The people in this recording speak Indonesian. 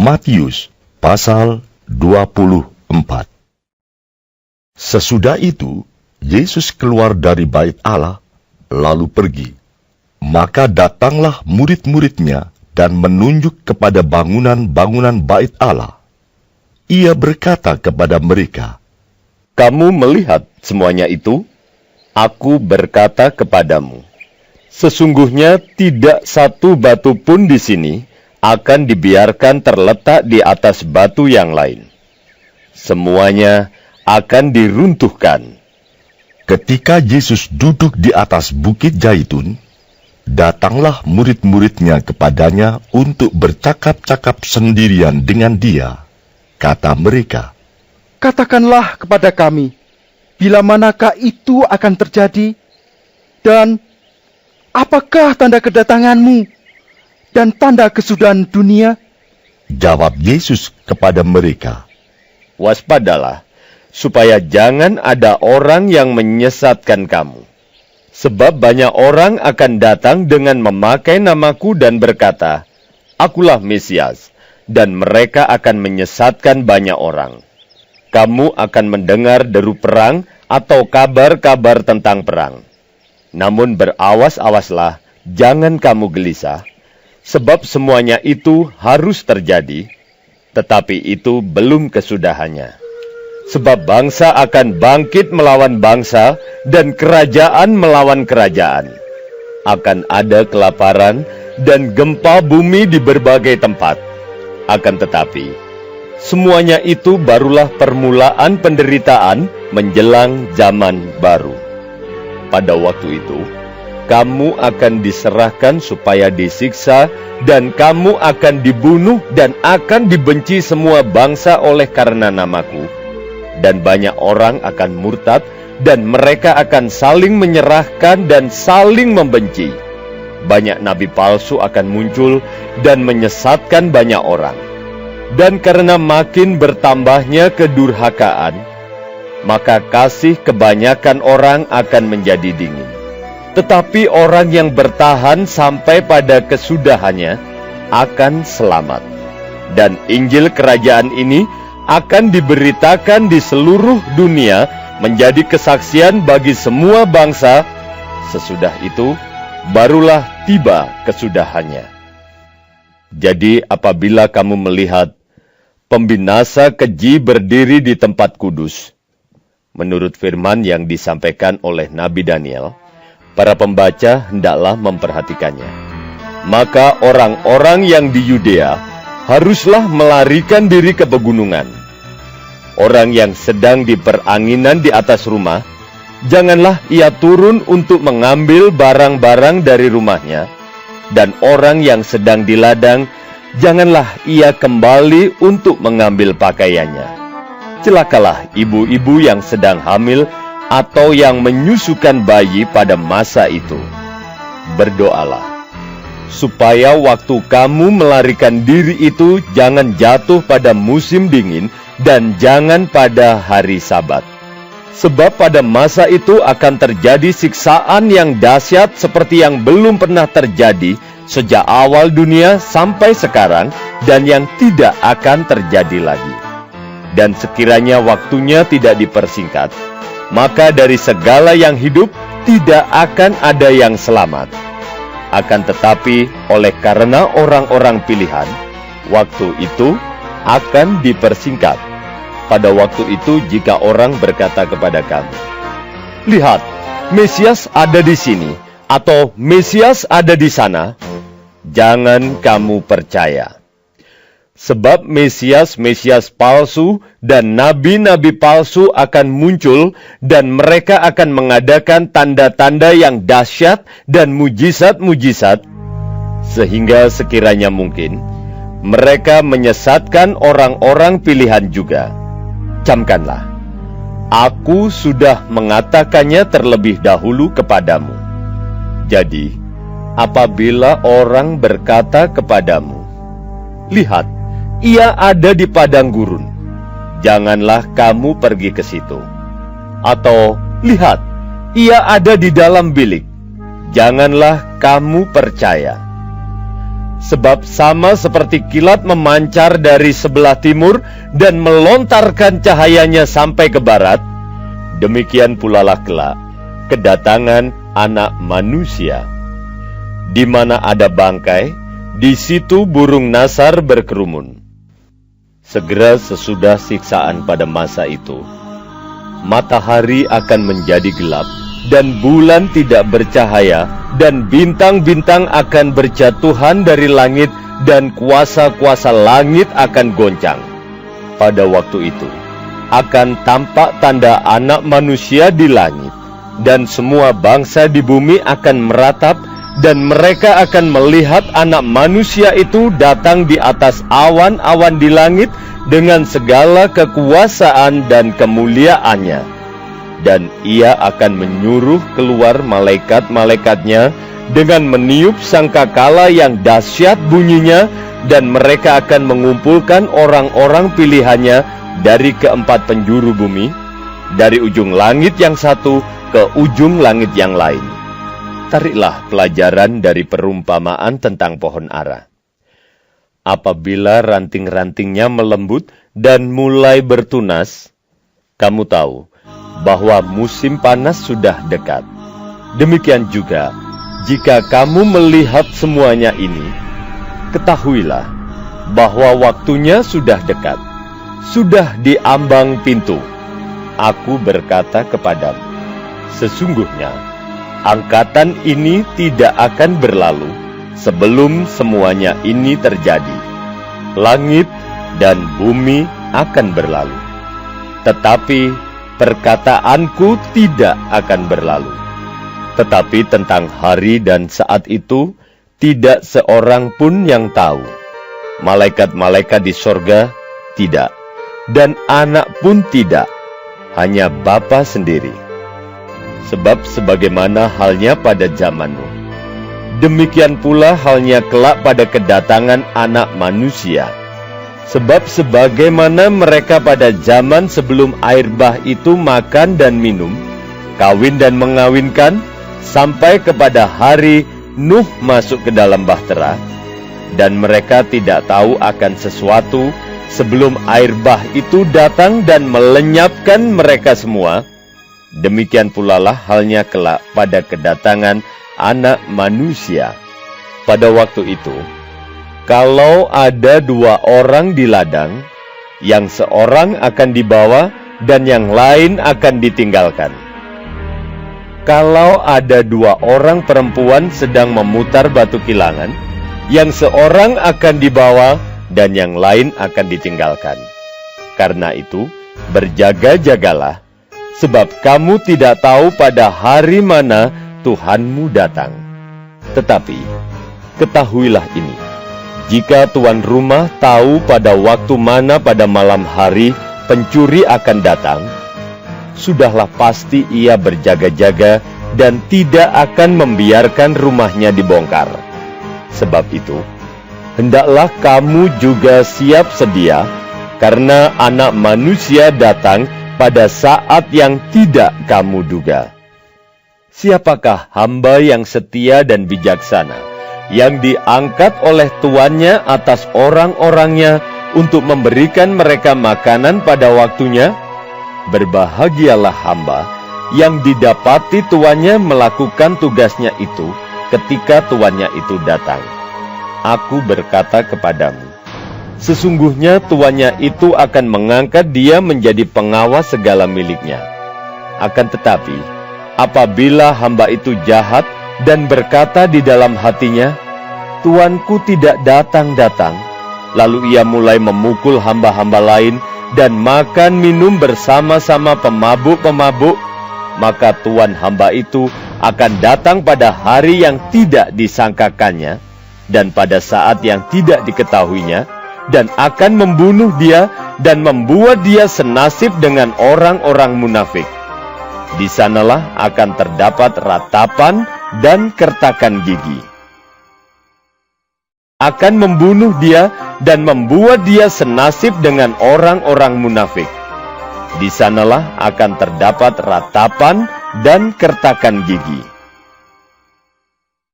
Matius pasal 24. Sesudah itu, Yesus keluar dari bait Allah, lalu pergi. Maka datanglah murid-muridnya dan menunjuk kepada bangunan-bangunan bait Allah. Ia berkata kepada mereka, "Kamu melihat semuanya itu? Aku berkata kepadamu, sesungguhnya tidak satu batu pun di sini akan dibiarkan terletak di atas batu yang lain. Semuanya akan diruntuhkan." Ketika Yesus duduk di atas bukit Zaitun, datanglah murid-muridnya kepadanya untuk bercakap-cakap sendirian dengan dia. Kata mereka, "Katakanlah kepada kami, bila manakah itu akan terjadi? Dan apakah tanda kedatanganmu dan tanda kesudahan dunia?" Jawab Yesus kepada mereka, Waspadalah, supaya jangan ada orang yang menyesatkan kamu. Sebab banyak orang akan datang dengan memakai namaku dan berkata, "Akulah Mesias," dan mereka akan menyesatkan banyak orang. Kamu akan mendengar deru perang atau kabar-kabar tentang perang. Namun berawas-awaslah, jangan kamu gelisah, sebab semuanya itu harus terjadi, tetapi itu belum kesudahannya. Sebab bangsa akan bangkit melawan bangsa, dan kerajaan melawan kerajaan. Akan ada kelaparan dan gempa bumi di berbagai tempat. Akan tetapi, semuanya itu barulah permulaan penderitaan menjelang zaman baru. Pada waktu itu, kamu akan diserahkan supaya disiksa, dan kamu akan dibunuh dan akan dibenci semua bangsa oleh karena namaku. Dan banyak orang akan murtad, dan mereka akan saling menyerahkan dan saling membenci. Banyak nabi palsu akan muncul dan menyesatkan banyak orang. Dan karena makin bertambahnya kedurhakaan, maka kasih kebanyakan orang akan menjadi dingin. Tetapi orang yang bertahan sampai pada kesudahannya akan selamat. Dan Injil kerajaan ini akan diberitakan di seluruh dunia menjadi kesaksian bagi semua bangsa. Sesudah itu, barulah tiba kesudahannya. Jadi apabila kamu melihat pembinasa keji berdiri di tempat kudus, menurut firman yang disampaikan oleh Nabi Daniel, para pembaca hendaklah memperhatikannya. Maka orang-orang yang di Yudea haruslah melarikan diri ke pegunungan. Orang yang sedang di peranginan di atas rumah, janganlah ia turun untuk mengambil barang-barang dari rumahnya. Dan orang yang sedang di ladang, janganlah ia kembali untuk mengambil pakaiannya. Celakalah ibu-ibu yang sedang hamil atau yang menyusukan bayi pada masa itu. Berdoalah, supaya waktu kamu melarikan diri itu jangan jatuh pada musim dingin dan jangan pada hari Sabat. Sebab pada masa itu akan terjadi siksaan yang dahsyat seperti yang belum pernah terjadi sejak awal dunia sampai sekarang, dan yang tidak akan terjadi lagi. Dan sekiranya waktunya tidak dipersingkat, maka dari segala yang hidup tidak akan ada yang selamat. Akan tetapi oleh karena orang-orang pilihan, waktu itu akan dipersingkat. Pada waktu itu jika orang berkata kepada kamu, "Lihat, Mesias ada di sini," atau "Mesias ada di sana," jangan kamu percaya. Sebab Mesias-Mesias palsu dan nabi-nabi palsu akan muncul, dan mereka akan mengadakan tanda-tanda yang dahsyat dan mujizat-mujizat, sehingga sekiranya mungkin mereka menyesatkan orang-orang pilihan juga. Camkanlah, aku sudah mengatakannya terlebih dahulu kepadamu. Jadi, apabila orang berkata kepadamu, "Lihat, ia ada di padang gurun," janganlah kamu pergi ke situ. Atau, "Lihat, ia ada di dalam bilik," janganlah kamu percaya. sebab sama seperti kilat memancar dari sebelah timur dan melontarkan cahayanya sampai ke barat, demikian pula lah kelak kedatangan Anak Manusia. Di mana ada bangkai, di situ burung nasar berkerumun. Segera sesudah siksaan pada masa itu, matahari akan menjadi gelap, dan bulan tidak bercahaya, dan bintang-bintang akan berjatuhan dari langit, dan kuasa-kuasa langit akan goncang. Pada waktu itu, akan tampak tanda Anak Manusia di langit, dan semua bangsa di bumi akan meratap, dan mereka akan melihat Anak Manusia itu datang di atas awan-awan di langit dengan segala kekuasaan dan kemuliaannya. Dan ia akan menyuruh keluar malaikat-malaikatnya dengan meniup sangkakala yang dahsyat bunyinya, dan mereka akan mengumpulkan orang-orang pilihannya dari keempat penjuru bumi, dari ujung langit yang satu ke ujung langit yang lain. Tariklah pelajaran dari perumpamaan tentang pohon ara. Apabila ranting-rantingnya melembut dan mulai bertunas, kamu tahu bahwa musim panas sudah dekat. Demikian juga, jika kamu melihat semuanya ini, ketahuilah bahwa waktunya sudah dekat, sudah di ambang pintu. Aku berkata kepadamu, sesungguhnya angkatan ini tidak akan berlalu sebelum semuanya ini terjadi. Langit dan bumi akan berlalu, tetapi perkataanku tidak akan berlalu. Tetapi tentang hari dan saat itu, tidak seorang pun yang tahu. Malaikat-malaikat di sorga tidak, dan anak pun tidak, hanya Bapa sendiri. Sebab sebagaimana halnya pada zaman Nuh, demikian pula halnya kelak pada kedatangan Anak Manusia. Sebab sebagaimana mereka pada zaman sebelum air bah itu makan dan minum, kawin dan mengawinkan, sampai kepada hari Nuh masuk ke dalam bahtera, dan mereka tidak tahu akan sesuatu sebelum air bah itu datang dan melenyapkan mereka semua, demikian pula lah halnya kelak pada kedatangan Anak Manusia. Pada waktu itu, kalau ada dua orang di ladang, yang seorang akan dibawa dan yang lain akan ditinggalkan. Kalau ada dua orang perempuan sedang memutar batu kilangan, yang seorang akan dibawa dan yang lain akan ditinggalkan. Karena itu, berjaga-jagalah, sebab kamu tidak tahu pada hari mana Tuhanmu datang. Tetapi, ketahuilah ini, jika tuan rumah tahu pada waktu mana pada malam hari pencuri akan datang, sudahlah pasti ia berjaga-jaga dan tidak akan membiarkan rumahnya dibongkar. Sebab itu, hendaklah kamu juga siap sedia, karena Anak Manusia datang pada saat yang tidak kamu duga. Siapakah hamba yang setia dan bijaksana, yang diangkat oleh tuannya atas orang-orangnya untuk memberikan mereka makanan pada waktunya? Berbahagialah hamba yang didapati tuannya melakukan tugasnya itu ketika tuannya itu datang. Aku berkata kepadamu, sesungguhnya tuannya itu akan mengangkat dia menjadi pengawas segala miliknya. Akan tetapi, apabila hamba itu jahat dan berkata di dalam hatinya, tuanku tidak datang-datang, lalu ia mulai memukul hamba-hamba lain dan makan minum bersama-sama pemabuk-pemabuk, maka tuan hamba itu akan datang pada hari yang tidak disangkakannya dan pada saat yang tidak diketahuinya, dan akan membunuh dia dan membuat dia senasib dengan orang-orang munafik. Di sanalah akan terdapat ratapan dan kertakan gigi. Akan membunuh dia dan membuat dia senasib dengan orang-orang munafik. Di sanalah akan terdapat ratapan dan kertakan gigi.